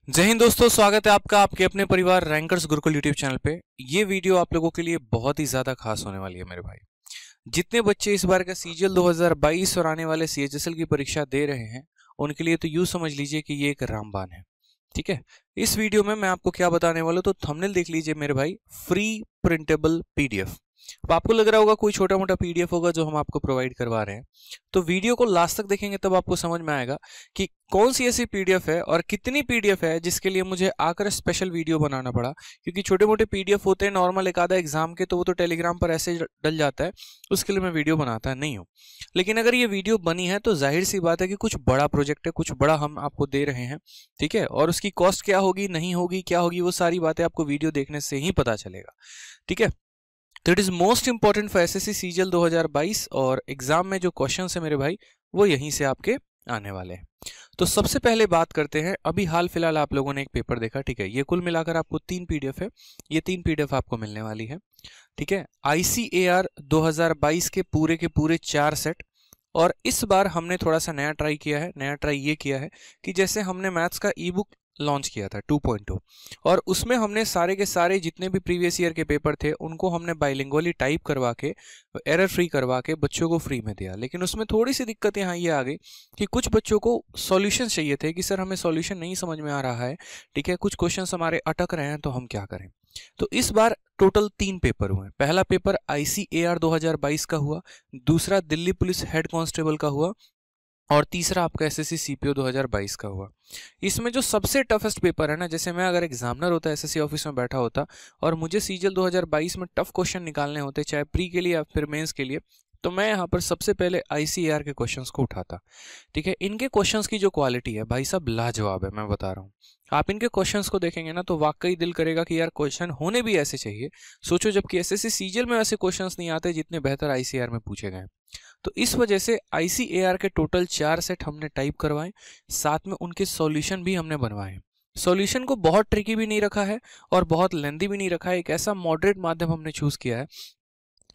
जय हिंद दोस्तों, स्वागत है आपका आपके अपने परिवार रैंकर्स गुरुकुल यूट्यूब चैनल पे। ये वीडियो आप लोगों के लिए बहुत ही ज्यादा खास होने वाली है मेरे भाई। जितने बच्चे इस बार का सीजीएल 2022 और आने वाले सीएचएसएल की परीक्षा दे रहे हैं, उनके लिए तो यूं समझ लीजिए कि ये एक रामबाण है। ठीक है, इस वीडियो में मैं आपको क्या बताने वाला हूं, तो थंबनेल देख लीजिए मेरे भाई, फ्री प्रिंटेबल पीडीएफ। अब आपको लग रहा होगा कोई छोटा मोटा पीडीएफ होगा जो हम आपको प्रोवाइड करवा रहे हैं, तो वीडियो को लास्ट तक देखेंगे तब आपको समझ में आएगा कि कौन सी ऐसी पीडीएफ है और कितनी पीडीएफ है जिसके लिए मुझे आकर स्पेशल वीडियो बनाना पड़ा। क्योंकि छोटे मोटे पीडीएफ होते हैं नॉर्मल एक आधा एग्जाम के, तो वो तो टेलीग्राम पर ऐसे डल जाता है, उसके लिए मैं वीडियो बनाता नहीं हूँ। लेकिन अगर ये वीडियो बनी है तो जाहिर सी बात है कि कुछ बड़ा प्रोजेक्ट है, कुछ बड़ा हम आपको दे रहे हैं। ठीक है, और उसकी कॉस्ट क्या होगी, नहीं होगी, क्या होगी, वो सारी बातें आपको वीडियो देखने से ही पता चलेगा। ठीक है, तो it is most important for SSC CGL 2022 और एग्जाम में जो क्वेश्चन है मेरे भाई वो यहीं से आपके आने वाले हैं। तो सबसे पहले बात करते हैं, अभी हाल फिलहाल आप लोगों ने एक पेपर देखा। ठीक है, ये कुल मिलाकर आपको 3 पीडीएफ है, ये 3 पीडीएफ आपको मिलने वाली है। ठीक है, आईसीएआर 2022 के पूरे 4 सेट। और इस बार हमने थोड़ा सा नया ट्राई किया है। नया ट्राई ये किया है कि जैसे हमने मैथ्स का ई बुक लॉन्च किया था 2.2, और उसमें हमने सारे के सारे जितने भी प्रीवियस ईयर के पेपर थे उनको हमने बाइलिंगुअली टाइप करवा के, एरर फ्री करवा के बच्चों को फ्री में दिया। लेकिन उसमें थोड़ी सी दिक्कत यहाँ ये आ गई कि कुछ बच्चों को सॉल्यूशन चाहिए थे कि सर हमें सॉल्यूशन नहीं समझ में आ रहा है। ठीक है, कुछ क्वेश्चंस हमारे अटक रहे हैं, तो हम क्या करें। तो इस बार टोटल 3 पेपर हुए। पहला पेपर आईसीएआर 2022 का हुआ, दूसरा दिल्ली पुलिस हेड कांस्टेबल का हुआ, और तीसरा आपका एसएससी सीपीओ 2022 का हुआ। इसमें जो सबसे टफेस्ट पेपर है ना, जैसे मैं अगर एग्जामिनर होता, एसएससी ऑफिस में बैठा होता और मुझे सीजीएल 2022 में टफ क्वेश्चन निकालने होते, चाहे प्री के लिए या फिर मेंस के लिए, तो मैं यहाँ पर सबसे पहले आईसीएआर के क्वेश्चंस को उठाता। ठीक है, इनके क्वेश्चंस की जो क्वालिटी है भाई साहब लाजवाब है, मैं बता रहा हूँ। आप इनके क्वेश्चंस को देखेंगे ना तो वाकई दिल करेगा कि यार क्वेश्चन होने भी ऐसे चाहिए। सोचो, जबकि एसएससी सीजीएल में ऐसे क्वेश्चंस नहीं आते जितने बेहतर आईसीएआर में पूछे गए। तो इस वजह से आईसीएआर के टोटल 4 सेट हमने टाइप करवाए, साथ में उनके सॉल्यूशन भी हमने बनवाए। सॉल्यूशन को बहुत ट्रिकी भी नहीं रखा है और बहुत लेंदी भी नहीं रखा है। एक ऐसा मॉडरेट माध्यम हमने चूज किया है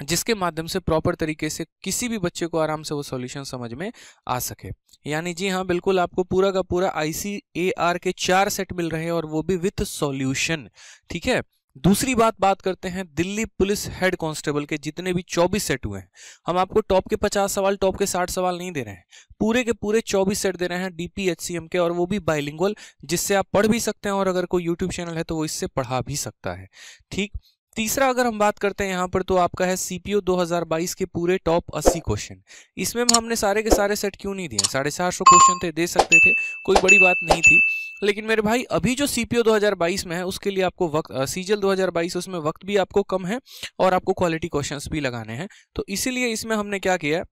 जिसके माध्यम से प्रॉपर तरीके से किसी भी बच्चे को आराम से वो सॉल्यूशन समझ में आ सके। यानी जी हाँ, बिल्कुल आपको पूरा का पूरा आईसीएआर के 4 सेट मिल रहे हैं और वो भी विथ सॉल्यूशन। ठीक है, दूसरी बात करते हैं दिल्ली पुलिस हेड कांस्टेबल के जितने भी 24 सेट हुए हैं। हम आपको टॉप के 50 सवाल, टॉप के 60 सवाल नहीं दे रहे हैं, पूरे के पूरे 24 सेट दे रहे हैं डीपीएचसीएम के, और वो भी बाइलिंगुअल, जिससे आप पढ़ भी सकते हैं और अगर कोई यूट्यूब चैनल है तो वो इससे पढ़ा भी सकता है। ठीक, तीसरा अगर हम बात करते हैं यहाँ पर, तो आपका है सीपीओ 2022 के पूरे टॉप 80 क्वेश्चन। इसमें हमने सारे के सारे सेट क्यों नहीं दिए, 450 क्वेश्चन थे, दे सकते थे, कोई बड़ी बात नहीं थी। लेकिन मेरे भाई अभी जो सीपीओ 2022 में है उसके लिए आपको वक्त, सीजीएल 2022 उसमें वक्त भी आपको कम है और आपको क्वालिटी क्वेश्चंस भी लगाने हैं। तो इसीलिए इसमें हमने क्या किया,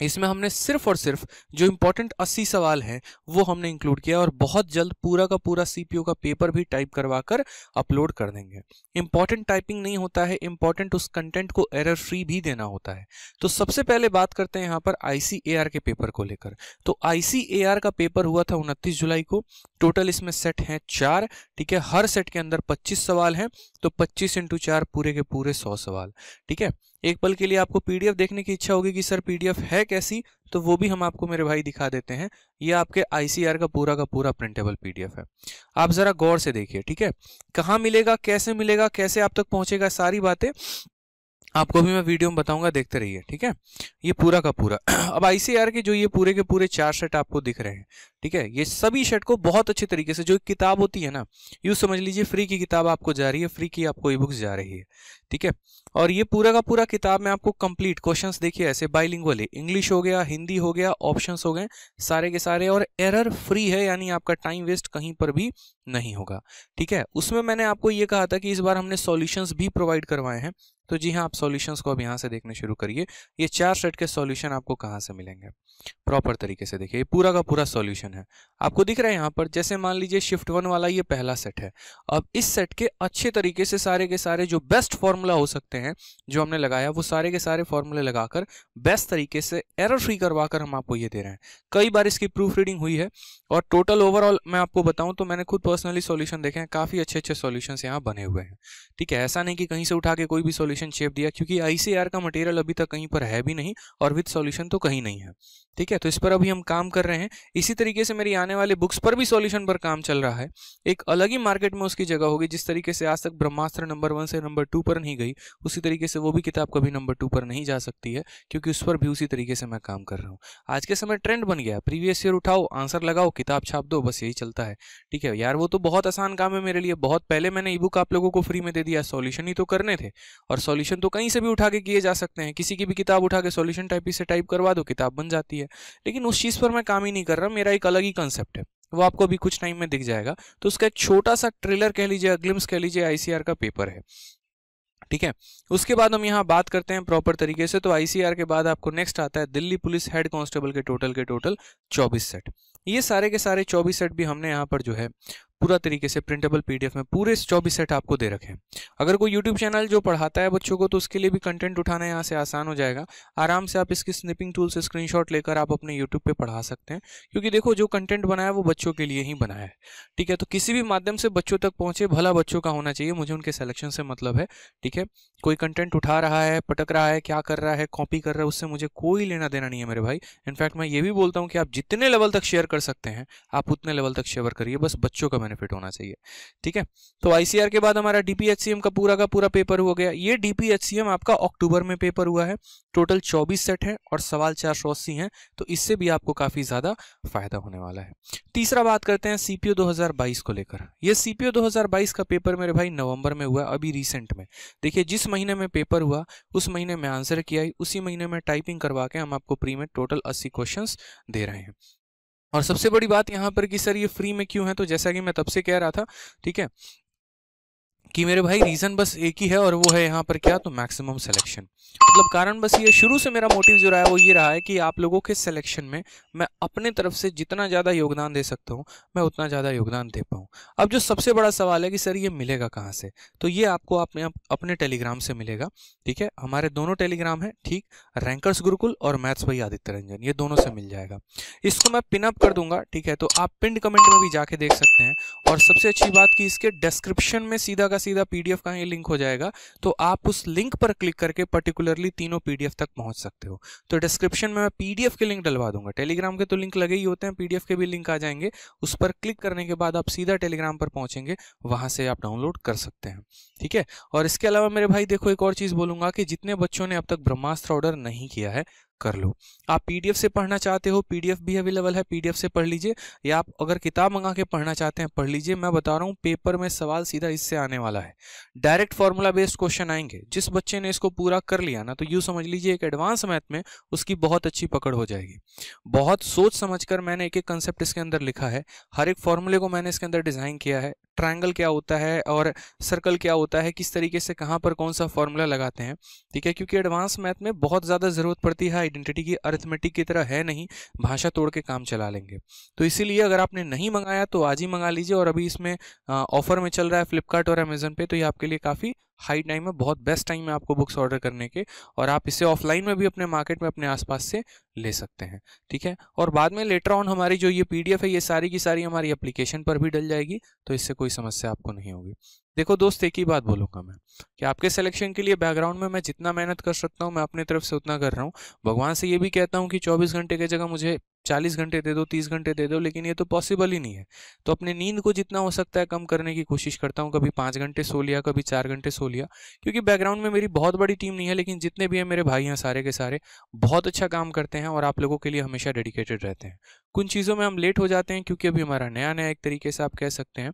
इसमें हमने सिर्फ और सिर्फ जो इंपॉर्टेंट 80 सवाल हैं वो हमने इंक्लूड किया, और बहुत जल्द पूरा का पूरा सीपीओ का पेपर भी टाइप करवा कर अपलोड कर देंगे। इंपॉर्टेंट टाइपिंग नहीं होता है, इंपॉर्टेंट उस कंटेंट को एरर फ्री भी देना होता है। तो सबसे पहले बात करते हैं यहाँ पर आईसीएआर के पेपर को लेकर। तो आईसीएआर का पेपर हुआ था 29 जुलाई को। टोटल इसमें सेट हैं 4। ठीक है, हर सेट के अंदर 25 सवाल हैं, तो 25 × 4 पूरे के पूरे 100 सवाल। ठीक है, एक पल के लिए आपको पीडीएफ देखने की इच्छा होगी कि सर पीडीएफ है कैसी, तो वो भी हम आपको मेरे भाई दिखा देते हैं। ये आपके आईसीआर का पूरा प्रिंटेबल पीडीएफ है। आप जरा गौर से देखिए। ठीक है, कहाँ मिलेगा, कैसे आप तक पहुंचेगा, सारी बातें आपको भी मैं वीडियो में बताऊंगा, देखते रहिए। ठीक है, ये पूरा का पूरा अब आईसीआर के जो ये पूरे के पूरे 4 सेट आपको दिख रहे हैं। ठीक है, ये सभी सेट को बहुत अच्छे तरीके से, जो किताब होती है ना, यूँ समझ लीजिए फ्री की किताब आपको जा रही है, फ्री की आपको ई बुक्स जा रही है। ठीक है, और ये पूरा का पूरा किताब में आपको कंप्लीट क्वेश्चंस देखिए ऐसे बाइलिंगुअली, इंग्लिश हो गया, हिंदी हो गया, ऑप्शंस हो गए, सारे के सारे, और एरर फ्री है, यानी आपका टाइम वेस्ट कहीं पर भी नहीं होगा। ठीक है, उसमें मैंने आपको ये कहा था कि इस बार हमने सॉल्यूशंस भी प्रोवाइड करवाए हैं। तो जी हाँ, आप सॉल्यूशंस को अब यहाँ से देखने शुरू करिए। ये 4 सेट के सॉल्यूशन आपको कहाँ से मिलेंगे, प्रॉपर तरीके से देखिए। ये पूरा का पूरा सॉल्यूशन है, आपको दिख रहा है यहाँ पर। जैसे मान लीजिए शिफ्ट 1 वाला ये पहला सेट है। अब इस सेट के अच्छे तरीके से सारे के सारे जो बेस्ट फॉर्मूला हो सकते हैं जो हमने लगाया, वो सारे के सारे फॉर्मूले लगाकर बेस्ट तरीके से एरर फ्री करवाकर हम आपको ये दे रहे हैं। कई बार इसकी प्रूफ रीडिंग हुई है, और टोटल ओवरऑल मैं आपको बताऊं तो मैंने खुद पर्सनली सॉल्यूशन देखे हैं, काफी अच्छे सॉल्यूशंस यहाँ बने हुए हैं। ठीक है, ऐसा नहीं कि कहीं से उठा के कोई भी सॉल्यूशन शेप दिया, क्योंकि आईसीआर का मटेरियल अभी तक कहीं पर है भी नहीं और विद सॉल्यूशन तो कहीं नहीं है। ठीक है, तो इस पर अभी हम काम कर रहे हैं। इसी तरीके तरीके से मेरी आने वाले बुक्स पर भी सॉल्यूशन पर काम चल रहा है, एक अलग ही मार्केट में उसकी जगह होगी। जिस तरीके से आज तक ब्रह्मास्त्र नंबर 1 से नंबर 2 पर नहीं गई, उसी तरीके से वो भी किताब कभी नंबर 2 पर नहीं जा सकती है, क्योंकि उस पर भी उसी तरीके से मैं काम कर रहा हूँ। आज के समय ट्रेंड बन गया, प्रीवियस ईयर उठाओ, आंसर लगाओ, किताब छाप दो, बस यही चलता है। ठीक है यार, वो तो बहुत आसान काम है मेरे लिए। बहुत पहले मैंने ई बुक आप लोगों को फ्री में दे दिया, सॉल्यूशन ही तो करने थे। और सॉल्यूशन तो कहीं से भी उठा के किए जा सकते हैं, किसी की भी किताब उठा के सॉल्यूशन टाइपिस्ट से टाइप करवा दो, किताब बन जाती है। लेकिन उस चीज पर मैं काम ही नहीं कर रहा, मेरा एक अलग ही कंसेप्ट है, वो आपको अभी कुछ टाइम में दिख जाएगा। तो उसका एक छोटा सा ट्रेलर कह लीजिए, ग्लिम्स कह लीजिए, आईसीआर का पेपर है। ठीक है, उसके बाद हम यहाँ बात करते हैं प्रॉपर तरीके से। तो आईसीआर के बाद आपको नेक्स्ट आता है दिल्ली पुलिस हेड कांस्टेबल के टोटल 24 सेट। ये सारे के सारे 24 सेट भी हमने यहाँ पर जो है पूरा तरीके से प्रिंटेबल पीडीएफ में पूरे 24 सेट आपको दे रखे हैं। अगर कोई यूट्यूब चैनल जो पढ़ाता है बच्चों को, तो उसके लिए भी कंटेंट उठाना यहाँ से आसान हो जाएगा। आराम से आप इसकी स्निपिंग टूल से स्क्रीनशॉट लेकर आप अपने यूट्यूब पे पढ़ा सकते हैं, क्योंकि देखो जो कंटेंट बनाया वो बच्चों के लिए ही बनाया है। ठीक है, तो किसी भी माध्यम से बच्चों तक पहुंचे, भला बच्चों का होना चाहिए, मुझे उनके सिलेक्शन से मतलब है। ठीक है, कोई कंटेंट उठा रहा है, पटक रहा है, क्या कर रहा है, कॉपी कर रहा है, उससे मुझे कोई लेना देना नहीं है मेरे भाई। इनफैक्ट मैं ये भी बोलता हूँ कि आप जितने लेवल तक शेयर कर सकते हैं आप उतने लेवल तक शेयर करिए, बस बच्चों का बेनिफिट होना चाहिए। ठीक है, तो आईसीआर के बाद हमारा डीपीएचसीएम का पूरा पेपर हो गया। ये डीपीएचसीएम आपका अक्टूबर में पेपर हुआ है। टोटल 24 सेट है और सवाल 480 हैं, तो इससे भी आपको काफी ज्यादा फायदा होने वाला है। तीसरा बात करते हैं सीपीओ 2022 को लेकर। ये सीपीओ 2022 का पेपर मेरे भाई नवंबर में हुआ, अभी रिसेंट में। देखिए, जिस महीने में पेपर हुआ उस महीने में आंसर किया, उसी महीने में टाइपिंग करवा के हम आपको प्री में टोटल 80 क्वेश्चंस दे रहे हैं। और सबसे बड़ी बात यहाँ पर कि सर ये फ्री में क्यों है, तो जैसा कि मैं तब से कह रहा था, ठीक है, कि मेरे भाई रीजन बस एक ही है, और वो है यहाँ पर क्या, तो मैक्सिमम सिलेक्शन। मतलब कारण बस ये, शुरू से मेरा मोटिव जो रहा है वो ये रहा है कि आप लोगों के सिलेक्शन में मैं अपने तरफ से जितना ज़्यादा योगदान दे सकता हूँ मैं उतना ज़्यादा योगदान दे पाऊँ। अब जो सबसे बड़ा सवाल है कि सर ये मिलेगा कहाँ से, तो ये आपको अपने टेलीग्राम से मिलेगा। ठीक है, हमारे दोनों टेलीग्राम है, ठीक, रैंकर्स गुरुकुल और मैथ्स भाई आदित्य रंजन, ये दोनों से मिल जाएगा। इसको मैं पिन अप कर दूंगा। ठीक है, तो आप पिन कमेंट में भी जाके देख सकते हैं। और सबसे अच्छी बात कि इसके डिस्क्रिप्शन में सीधा का सीधा पीडीएफ का ही लिंक हो जाएगा, तो आप उस लिंक पर क्लिक करके पर्टिकुलरली तीनों पीडीएफ तक पहुंच सकते हो। तो डिस्क्रिप्शन में मैं पीडीएफ के लिंक डलवा दूंगा, टेलीग्राम के तो लिंक लगे ही होते हैं, पीडीएफ के भी लिंक आ जाएंगे। उस पर क्लिक करने के बाद आप सीधा टेलीग्राम पर पहुंचेंगे, वहां से आप डाउनलोड कर सकते हैं। ठीक है, और इसके अलावा मेरे भाई देखो, एक और चीज बोलूंगा कि जितने बच्चों ने अब तक ब्रह्मास्त्र ऑर्डर नहीं किया है, कर लो। आप पीडीएफ से पढ़ना चाहते हो, पीडीएफ भी अवेलेबल है, पीडीएफ से पढ़ लीजिए, या आप अगर किताब मंगा के पढ़ना चाहते हैं पढ़ लीजिए। मैं बता रहा हूँ, पेपर में सवाल सीधा इससे आने वाला है, डायरेक्ट फॉर्मूला बेस्ड क्वेश्चन आएंगे। जिस बच्चे ने इसको पूरा कर लिया ना, तो यूं समझ लीजिए एक एडवांस मैथ में उसकी बहुत अच्छी पकड़ हो जाएगी। बहुत सोच समझकर मैंने एक एक कंसेप्ट इसके अंदर लिखा है, हर एक फॉर्मूले को मैंने इसके अंदर डिजाइन किया है। ट्रायंगल क्या होता है और सर्कल क्या होता है, किस तरीके से कहाँ पर कौन सा फॉर्मूला लगाते हैं। ठीक है, क्योंकि एडवांस मैथ में बहुत ज़्यादा ज़रूरत पड़ती है, आइडेंटिटी की, अरिथमेटिक की तरह है नहीं, भाषा तोड़ के काम चला लेंगे। तो इसीलिए अगर आपने नहीं मंगाया तो आज ही मंगा लीजिए, और अभी इसमें ऑफर में चल रहा है फ्लिपकार्ट और अमेजन पे, तो ये आपके लिए काफ़ी हाई टाइम है, बहुत बेस्ट टाइम है आपको बुक्स ऑर्डर करने के। और आप इसे ऑफलाइन में भी अपने मार्केट में अपने आसपास से ले सकते हैं। ठीक है, और बाद में लेटर ऑन हमारी जो ये पीडीएफ है ये सारी की सारी हमारी एप्लीकेशन पर भी डल जाएगी, तो इससे कोई समस्या आपको नहीं होगी। देखो दोस्त, एक ही बात बोलूंगा मैं कि आपके सिलेक्शन के लिए बैकग्राउंड में मैं जितना मेहनत कर सकता हूँ मैं अपनी तरफ से उतना कर रहा हूँ। भगवान से ये भी कहता हूँ कि 24 घंटे की जगह मुझे 40 घंटे दे दो, 30 घंटे दे दो, लेकिन ये तो पॉसिबल ही नहीं है। तो अपनी नींद को जितना हो सकता है कम करने की कोशिश करता हूँ। कभी 5 घंटे सो लिया, कभी 4 घंटे सो लिया, क्योंकि बैकग्राउंड में मेरी बहुत बड़ी टीम नहीं है, लेकिन जितने भी हैं मेरे भाई हैं सारे के सारे बहुत अच्छा काम करते हैं और आप लोगों के लिए हमेशा डेडिकेटेड रहते हैं। कुछ चीज़ों में हम लेट हो जाते हैं क्योंकि अभी हमारा नया नया एक तरीके से आप कह सकते हैं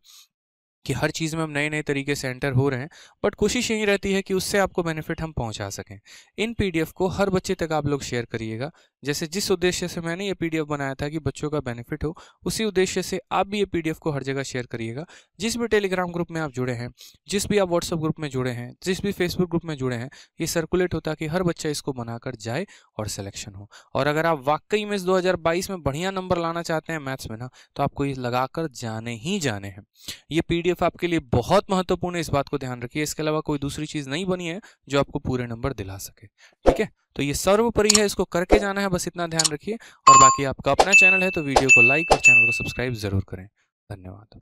कि हर चीज़ में हम नए नए तरीके से एंटर हो रहे हैं, बट कोशिश यही रहती है कि उससे आपको बेनिफिट हम पहुंचा सकें। इन पीडीएफ को हर बच्चे तक आप लोग शेयर करिएगा। जैसे जिस उद्देश्य से मैंने ये पीडीएफ बनाया था कि बच्चों का बेनिफिट हो, उसी उद्देश्य से आप भी ये पीडीएफ को हर जगह शेयर करिएगा। जिस भी टेलीग्राम ग्रुप में आप जुड़े हैं, जिस भी आप व्हाट्सएप ग्रुप में जुड़े हैं, जिस भी फेसबुक ग्रुप में जुड़े हैं, ये सर्कुलेट होता कि हर बच्चा इसको बनाकर जाए और सिलेक्शन हो। और अगर आप वाकई में इस 2022 में बढ़िया नंबर लाना चाहते हैं मैथ्स में ना, तो आपको ये लगाकर जाने ही जाने हैं। ये पीडीएफ आपके लिए बहुत महत्वपूर्ण है, इस बात को ध्यान रखिए। इसके अलावा कोई दूसरी चीज नहीं बनी है जो आपको पूरे नंबर दिला सके। ठीक है, तो ये सर्वोपरि है, इसको करके जाना है, बस इतना ध्यान रखिए। और बाकी आपका अपना चैनल है तो वीडियो को लाइक और चैनल को सब्सक्राइब जरूर करें। धन्यवाद।